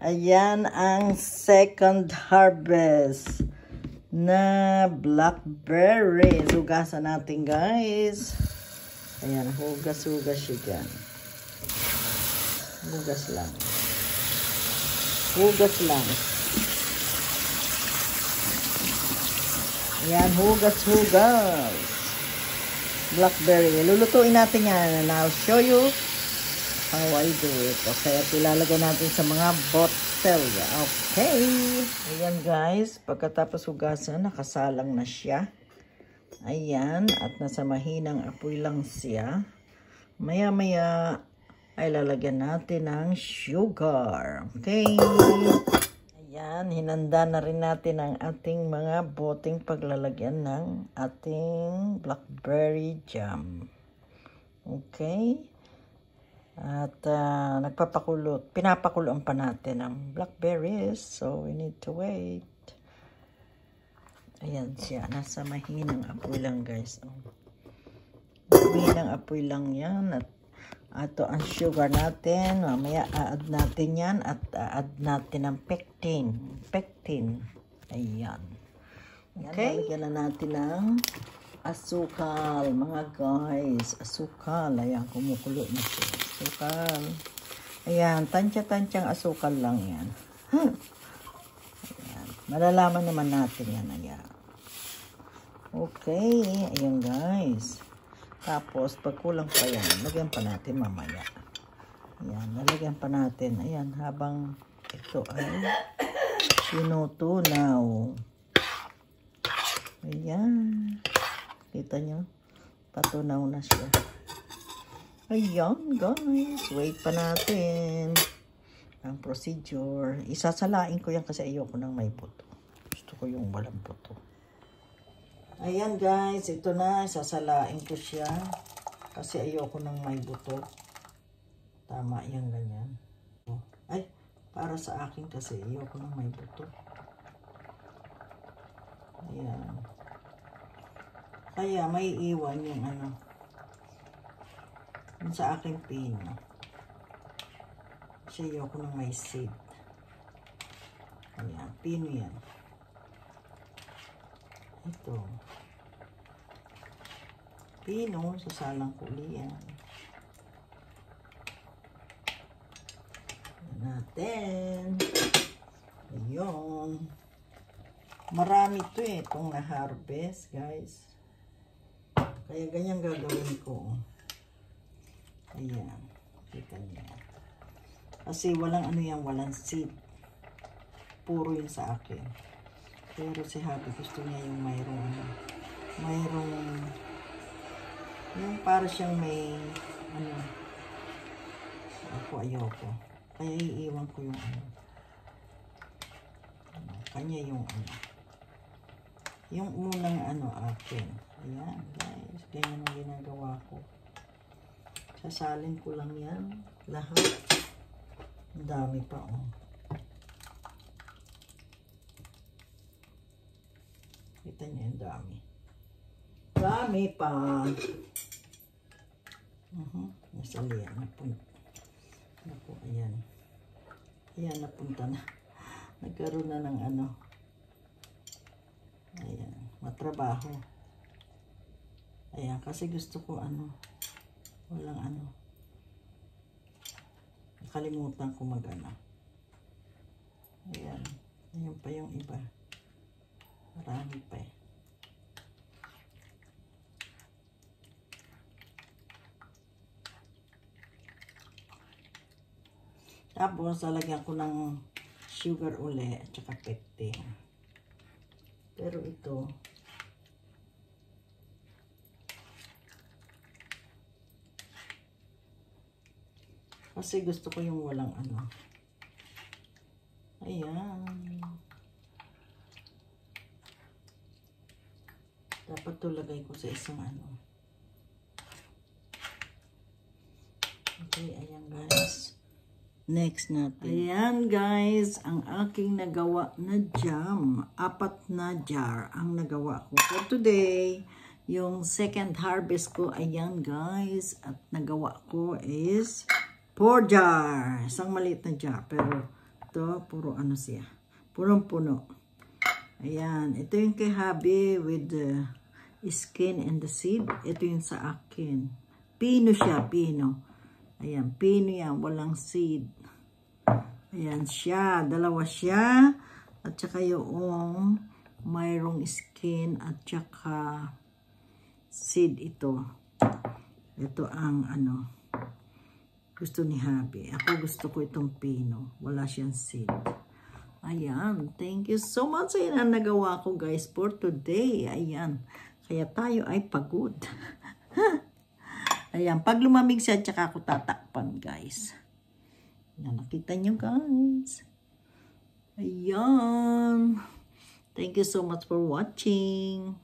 Ayan ang second harvest na blackberry. Hugasan natin, guys. Ayan, hugas-hugas siya dyan. Hugas lang. Hugas lang. Ayan, hugas-hugas. Blackberry. Lulutuin natin yan. And I'll show you how I do it. Okay, at ilalagay natin sa mga bottle. Okay. Ayan, guys. Pagkatapos hugasan, nakasalang na siya. Ayan. At nasa mahinang apoy lang siya. Maya-maya ay lalagyan natin ng sugar. Okay. Ayan. Hinanda na rin natin ang ating mga boteng paglalagyan ng ating blackberry jam. Okay. At pinapakuloan pa natin ang blackberries. So, we need to wait. Ayan siya. Nasa mahinang apoy lang, guys. Mahinang apoy lang yan. At ito ang sugar natin. Mamaya add natin yan. At add natin ang pectin. Pectin. Ayan. Okay. Lalagyan na natin ng asukal. Mga guys. Asukal. Ayan. Kumukulo na siya. Asukal. Ayan. Tansya-tansyang asukal lang yan. Ayan. Malalaman naman natin yan. Ayan. Okay. Ayan, guys. Tapos, pag kulang pa yan, lagyan pa natin mamaya. Ayan, nalagyan pa natin. Ayan, habang ito ay tinutunaw. Ayan. Kita nyo? Patunaw na siya. Ayan, guys. Wait pa natin. Ang procedure. Isasalain ko yan kasi ayoko nang may buto. Gusto ko yung walang buto. Ayan, guys, ito na, sasalain ko siya kasi ayoko nang may buto. Tama yan, ganyan. Ay, para sa akin kasi ayoko nang may buto. Ayan. Kaya may iwan yung ano, yung sa aking pino. Kasi ayoko nang may seed. Ayan, pino yan. Ito. Pino, sasalang ko yan. Natin. Ayun. Marami to itong na-harvest, guys. Kaya ganyan gagawin ko. Ayan. Kita niyo. Kasi walang ano yan, walang seed. Puro yun sa akin. Pero si Happy gusto niya yung mayroong yung para siyang may ano. Ako ayoko. Kaya iiwan ko yung ano. Kanya yung ano. Yung unang ano akin. Ayan, guys. Ganyan ang ginagawa ko. Sasalin ko lang yan. Lahat. Ang dami pa, oh. Kita niyo yung dami. Dami pa. Nasa liyan. Napo, ayan. Ayan, napunta na. Nagkaroon na ng ano. Ayan, matrabaho. Ayan, kasi gusto ko ano. Walang ano. Nakalimutan ko mag-ano. Ayan. Ayan pa yung iba. Marami pa eh. Tapos, lalagyan ko ng sugar uli at saka pectin. Pero ito, kasi gusto ko yung walang ano. Ayan. Dapat to lagay ko sa isang ano. Okay, ayan guys. Next natin. Ayan guys, ang aking nagawa na jam. 4 na jar ang nagawa ko for today. Yung second harvest ko, ayan guys. At nagawa ko is 4 jar. Isang maliit na jar. Pero ito, puro ano siya. Punong-puno. Ayan. Ito yung kay Habi with the skin and the seed. Ito yung sa akin. Pino siya, pino. Ayan, pino yan. Walang seed. Ayan siya. Dalawa siya. At saka yung mayroong skin at saka seed ito. Ito ang ano gusto ni Habi. Ako gusto ko itong pino. Wala siyang seed. Ayan. Thank you so much. Ayan ang nagawa ko guys for today. Ayan. Kaya tayo ay pagod. Ayan. Pag lumamig siya, tsaka ako tatakpan guys. Ayan. Nakita nyo guys. Ayan. Thank you so much for watching.